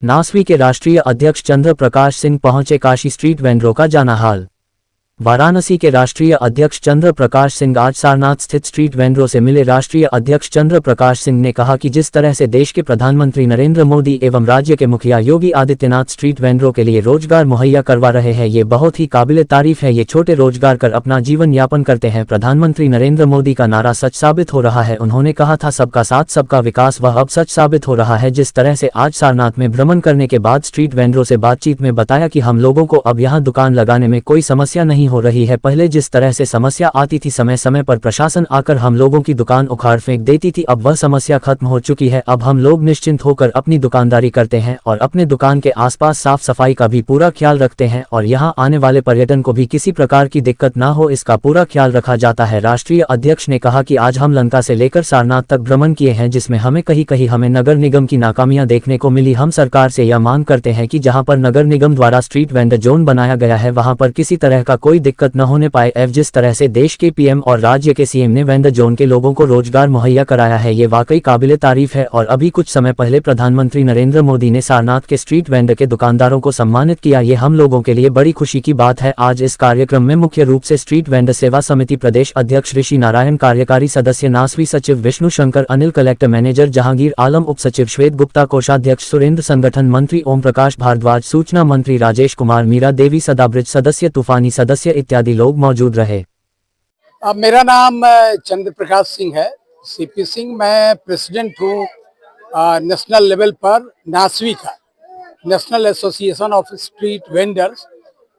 नासवी के राष्ट्रीय अध्यक्ष चंद्र प्रकाश सिंह पहुंचे काशी स्ट्रीट वेंडरों का जाना हाल। वाराणसी के राष्ट्रीय अध्यक्ष चंद्र प्रकाश सिंह आज सारनाथ स्थित स्ट्रीट वेंडरों से मिले। राष्ट्रीय अध्यक्ष चंद्र प्रकाश सिंह ने कहा कि जिस तरह से देश के प्रधानमंत्री नरेंद्र मोदी एवं राज्य के मुखिया योगी आदित्यनाथ स्ट्रीट वेंडरों के लिए रोजगार मुहैया करवा रहे हैं, ये बहुत ही काबिले तारीफ है। ये छोटे रोजगार कर अपना जीवन यापन करते हैं। प्रधानमंत्री नरेंद्र मोदी का नारा सच साबित हो रहा है। उन्होंने कहा था सबका साथ सबका विकास, वह अब सच साबित हो रहा है। जिस तरह से आज सारनाथ में भ्रमण करने के बाद स्ट्रीट वेंडरों से बातचीत में बताया कि हम लोगों को अब यहाँ दुकान लगाने में कोई समस्या नहीं हो रही है। पहले जिस तरह से समस्या आती थी, समय समय पर प्रशासन आकर हम लोगों की दुकान उखाड़ फेंक देती थी, अब वह समस्या खत्म हो चुकी है। अब हम लोग निश्चिंत होकर अपनी दुकानदारी करते हैं और अपने दुकान के आसपास साफ सफाई का भी पूरा ख्याल रखते हैं और यहाँ आने वाले पर्यटन को भी किसी प्रकार की दिक्कत ना हो, इसका पूरा ख्याल रखा जाता है। राष्ट्रीय अध्यक्ष ने कहा कि आज हम लंका से लेकर सारनाथ तक भ्रमण किए हैं, जिसमें हमें कहीं कहीं हमें नगर निगम की नाकामियां देखने को मिली। हम सरकार से यह मांग करते हैं कि जहां पर नगर निगम द्वारा स्ट्रीट वेंडर जोन बनाया गया है, वहां पर किसी तरह का कोई दिक्कत न होने पाए। जिस तरह से देश के पीएम और राज्य के सीएम ने वेंडर जोन के लोगों को रोजगार मुहैया कराया है, ये वाकई काबिले तारीफ है। और अभी कुछ समय पहले प्रधानमंत्री नरेंद्र मोदी ने सारनाथ के स्ट्रीट वेंडर के दुकानदारों को सम्मानित किया, ये हम लोगों के लिए बड़ी खुशी की बात है। आज इस कार्यक्रम में मुख्य रूप से स्ट्रीट वेंडर सेवा समिति प्रदेश अध्यक्ष ऋषि नारायण, कार्यकारी सदस्य नासवी सचिव विष्णु शंकर, अनिल, कलेक्टर मैनेजर जहांगीर आलम, उप सचिव श्वेत गुप्ता, कोषाध्यक्ष सुरेंद्र, संगठन मंत्री ओम प्रकाश भारद्वाज, सूचना मंत्री राजेश कुमार मीरा, देवी सदाब्रज सदस्य, तूफानी सदस्य इत्यादि लोग मौजूद रहे। मेरा नाम चंद्र प्रकाश सिंह है, सीपी सिंह। मैं प्रेसिडेंट हूँ नेशनल लेवल पर नासवी का, national association of street vendors,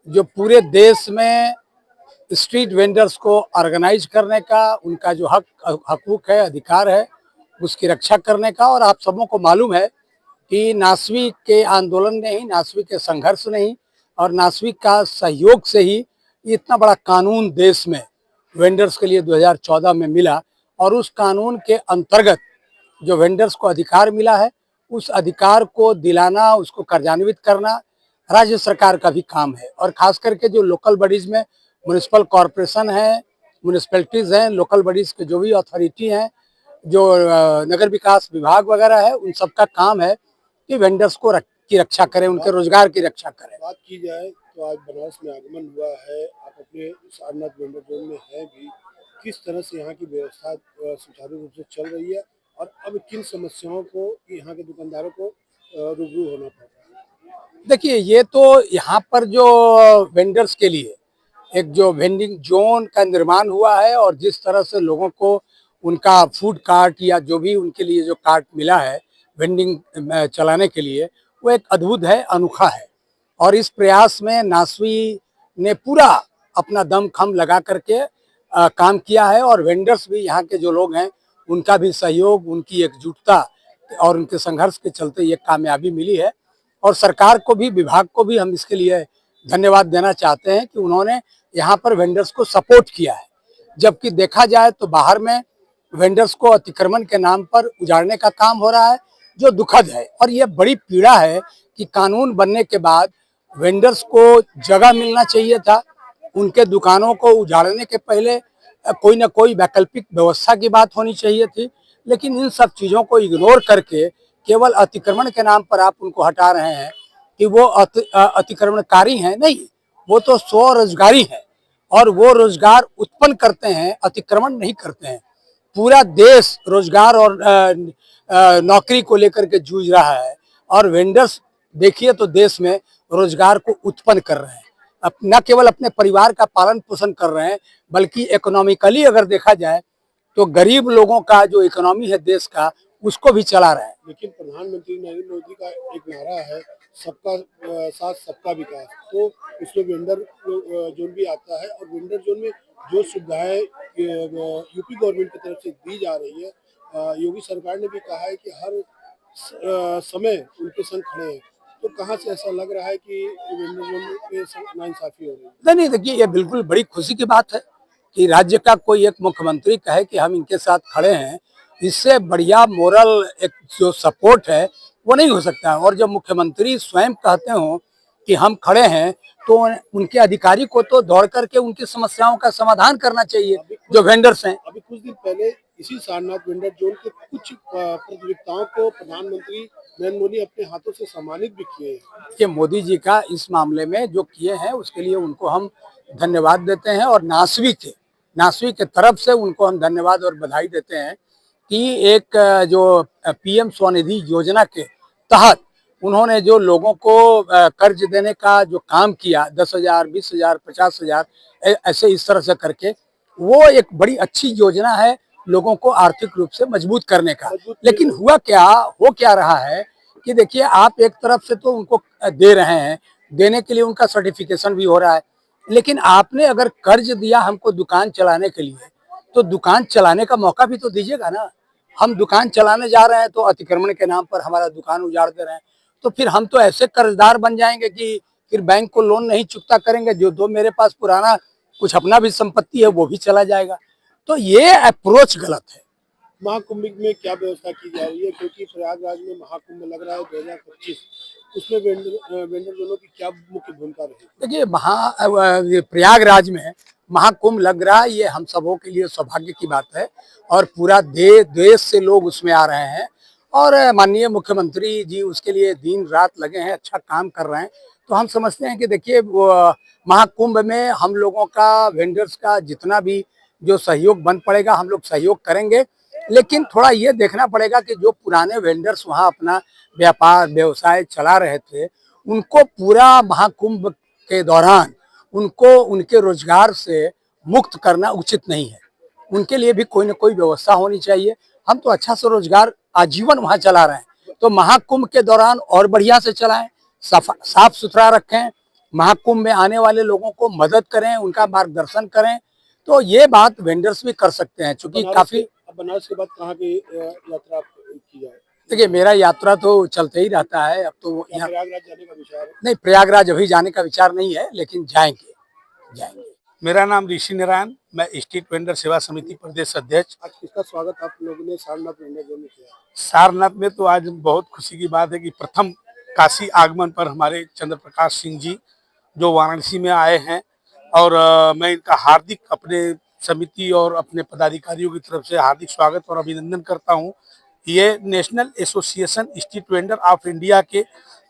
जो पूरे देश में स्ट्रीट वेंडर्स को ऑर्गेनाइज करने का, उनका जो हकूक है, अधिकार है, उसकी रक्षा करने का। और आप सबों को मालूम है कि नासवी के आंदोलन ने ही, नासवी के संघर्ष ने ही और नासवी का सहयोग से ही इतना बड़ा कानून देश में वेंडर्स के लिए 2014 में मिला। और उस कानून के अंतर्गत जो वेंडर्स को अधिकार मिला है, उस अधिकार को दिलाना, उसको कार्यान्वित करना राज्य सरकार का भी काम है। और खास करके जो लोकल बॉडीज में म्युनिसिपल कॉरपोरेशन है, म्युनिसिपैलिटीज हैं, लोकल बॉडीज के जो भी अथॉरिटी हैं, जो नगर विकास विभाग वगैरह है, उन सबका काम है कि वेंडर्स को की रक्षा करें, उनके रोजगार की रक्षा करें। बात की जाए तो आज बनारस में आगमन हुआ है, आप अपने सारनाथ वेंडर जोन में हैं भी, किस तरह से यहाँ की व्यवस्था सुचारू रूप से चल रही है और अब किन समस्याओं को यहाँ के दुकानदारों को रूबरू होना पड़ रहा है? देखिए, ये तो यहाँ पर जो वेंडर्स के लिए एक जो वेंडिंग जोन का निर्माण हुआ है और जिस तरह से लोगों को उनका फूड कार्ट या जो भी उनके लिए जो कार्ट मिला है वेंडिंग चलाने के लिए, वो एक अद्भुत है, अनोखा है। और इस प्रयास में नासवी ने पूरा अपना दम खम लगा करके काम किया है। और वेंडर्स भी, यहाँ के जो लोग हैं, उनका भी सहयोग, उनकी एकजुटता और उनके संघर्ष के चलते ये कामयाबी मिली है। और सरकार को भी, विभाग को भी हम इसके लिए धन्यवाद देना चाहते हैं कि उन्होंने यहाँ पर वेंडर्स को सपोर्ट किया है। जबकि देखा जाए तो बाहर में वेंडर्स को अतिक्रमण के नाम पर उजाड़ने का काम हो रहा है, जो दुखद है। और ये बड़ी पीड़ा है कि कानून बनने के बाद वेंडर्स को जगह मिलना चाहिए था, उनके दुकानों को उजाड़ने के पहले कोई ना कोई वैकल्पिक व्यवस्था की बात होनी चाहिए थी। लेकिन इन सब चीज़ों को इग्नोर करके केवल अतिक्रमण के नाम पर आप उनको हटा रहे हैं कि वो अतिक्रमणकारी हैं। नहीं, वो तो स्वरोजगारी है और वो रोजगार उत्पन्न करते हैं, अतिक्रमण नहीं करते हैं। पूरा देश रोजगार और नौकरी को लेकर के जूझ रहा है और वेंडर्स देखिए तो देश में रोजगार को उत्पन्न कर रहे हैं। न केवल अपने परिवार का पालन पोषण कर रहे हैं, बल्कि इकोनॉमिकली अगर देखा जाए तो गरीब लोगों का जो इकोनॉमी है देश का, उसको भी चला रहे हैं। लेकिन प्रधानमंत्री नरेंद्र मोदी का एक नारा है, सबका साथ सबका विकास, तो उसमें वेंडर जोन भी आता है। और वेंडर जोन में जो सुविधाएं यूपी गवर्नमेंट की तरफ से दी जा रही है, योगी सरकार ने भी कहा है कि हर समय उनके संग खड़े हैं, तो कहाँ से ऐसा लग रहा है कि वेंडर जोन पे नाइंसाफी हो रही है? नहीं, देखिए, ये बिल्कुल बड़ी खुशी की बात है कि राज्य का कोई एक मुख्यमंत्री कहे कि हम इनके साथ खड़े हैं। इससे बढ़िया मोरल एक जो सपोर्ट है वो नहीं हो सकता। और जब मुख्यमंत्री स्वयं कहते हो कि हम खड़े हैं, तो उनके अधिकारी को तो दौड़ करके उनकी समस्याओं का समाधान करना चाहिए, जो वेंडर्स हैं। अभी कुछ दिन पहले इसी सारनाथ वेंडर जोन के कुछ प्रतियोगिताओं को प्रधानमंत्री नरेंद्र मोदी अपने हाथों से सम्मानित भी किए हैं। कि मोदी जी का इस मामले में जो किए हैं उसके लिए उनको हम धन्यवाद देते हैं, और नासवी के तरफ से उनको हम धन्यवाद और बधाई देते हैं कि एक जो पीएम स्वनिधि योजना के तहत उन्होंने जो लोगों को कर्ज देने का जो काम किया, 10,000, 20,000, 50,000 ऐसे इस तरह से करके, वो एक बड़ी अच्छी योजना है लोगों को आर्थिक रूप से मजबूत करने का। लेकिन हो क्या रहा है कि देखिए, आप एक तरफ से तो उनको दे रहे हैं, देने के लिए उनका सर्टिफिकेशन भी हो रहा है, लेकिन आपने अगर कर्ज दिया हमको दुकान चलाने के लिए, तो दुकान चलाने का मौका भी तो दीजिएगा ना। हम दुकान चलाने जा रहे हैं तो अतिक्रमण के नाम पर हमारा दुकान उजाड़ दे रहे हैं, तो फिर हम तो ऐसे कर्जदार बन जाएंगे कि फिर बैंक को लोन नहीं चुकता करेंगे, जो मेरे पास पुराना कुछ अपना भी संपत्ति है वो भी चला जाएगा। तो ये अप्रोच गलत है। महाकुंभ में क्या व्यवस्था की जा रही है, क्योंकि प्रयागराज में महाकुंभ लग रहा है 2025, उसमें वेंडर जोनों की क्या मुख्य भूमिका रहेगी? देखिए, प्रयागराज में महाकुंभ लग रहा है, ये हम सबों के लिए सौभाग्य की बात है, और पूरा देश से लोग उसमें आ रहे हैं, और माननीय मुख्यमंत्री जी उसके लिए दिन रात लगे हैं, अच्छा काम कर रहे हैं। तो हम समझते हैं कि देखिए, महाकुंभ में हम लोगों का, वेंडर्स का जितना भी जो सहयोग बन पड़ेगा हम लोग सहयोग करेंगे, लेकिन थोड़ा ये देखना पड़ेगा कि जो पुराने वेंडर्स वहाँ अपना व्यापार व्यवसाय चला रहे थे, उनको पूरा महाकुंभ के दौरान उनको उनके रोजगार से मुक्त करना उचित नहीं है। उनके लिए भी कोई ना कोई व्यवस्था होनी चाहिए। हम तो अच्छा से रोजगार आजीवन वहाँ चला रहे हैं, तो महाकुंभ के दौरान और बढ़िया से चलाएं, साफ सुथरा रखें, महाकुंभ में आने वाले लोगों को मदद करें, उनका मार्गदर्शन करें। तो ये बात वेंडर्स भी कर सकते हैं, क्योंकि काफी। बनारस के बाद कहाँ की यात्रा की जाए? देखिए, मेरा यात्रा तो चलते ही रहता है। अब तो यहाँ प्रयागराज जाने का विचार है? नहीं, प्रयागराज अभी जाने का विचार नहीं है, लेकिन जाएंगे। मेरा नाम ऋषि नारायण, मैं स्ट्रीट वेंडर सेवा समिति प्रदेश अध्यक्ष। आज किसका स्वागत आप लोगों ने सारनाथ वेंडर जोन में किया? सारनाथ में तो आज बहुत खुशी की बात है कि प्रथम काशी आगमन पर हमारे चंद्र प्रकाश सिंह जी जो वाराणसी में आए हैं, और मैं इनका हार्दिक अपने समिति और अपने पदाधिकारियों की तरफ से हार्दिक स्वागत और अभिनंदन करता हूं। ये national association street vendor of India के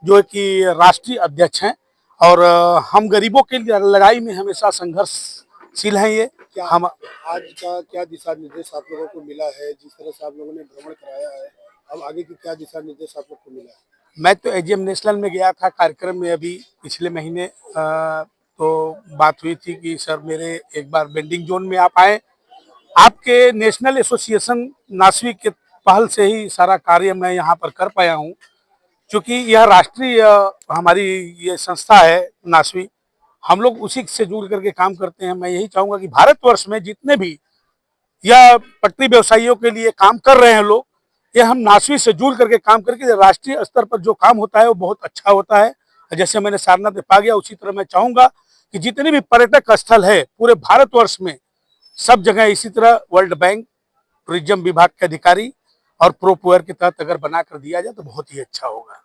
जो कि राष्ट्रीय अध्यक्ष हैं, और हम गरीबों के लड़ाई में हमेशा संघर्षशील हैं। ये क्या हम आज का क्या दिशा निर्देश आप लोगों को मिला है, जिस तरह से आप लोगों ने भ्रमण कराया है, अब आगे की क्या दिशा निर्देश आप लोग को मिला है? मैं तो एजीएम नेशनल में गया था कार्यक्रम में, अभी पिछले महीने तो बात हुई थी कि सर मेरे एक बार वेंडिंग जोन में आप आए। आपके नेशनल एसोसिएशन नासवी के पहल से ही सारा कार्य मैं यहाँ पर कर पाया हूँ, क्योंकि यह राष्ट्रीय हमारी ये संस्था है नासवी, हम लोग उसी से जुड़ करके काम करते हैं। मैं यही चाहूँगा कि भारतवर्ष में जितने भी यह पटरी व्यवसायियों के लिए काम कर रहे हैं लोग, ये हम नासवी से जुड़ करके काम करके राष्ट्रीय स्तर पर जो काम होता है वो बहुत अच्छा होता है। जैसे मैंने सारनाथ में पा गया, उसी तरह मैं चाहूँगा कि जितने भी पर्यटक स्थल है पूरे भारतवर्ष में, सब जगह इसी तरह वर्ल्ड बैंक, टूरिज्म विभाग के अधिकारी और प्रोपुअर के तहत अगर बना कर दिया जाए तो बहुत ही अच्छा होगा।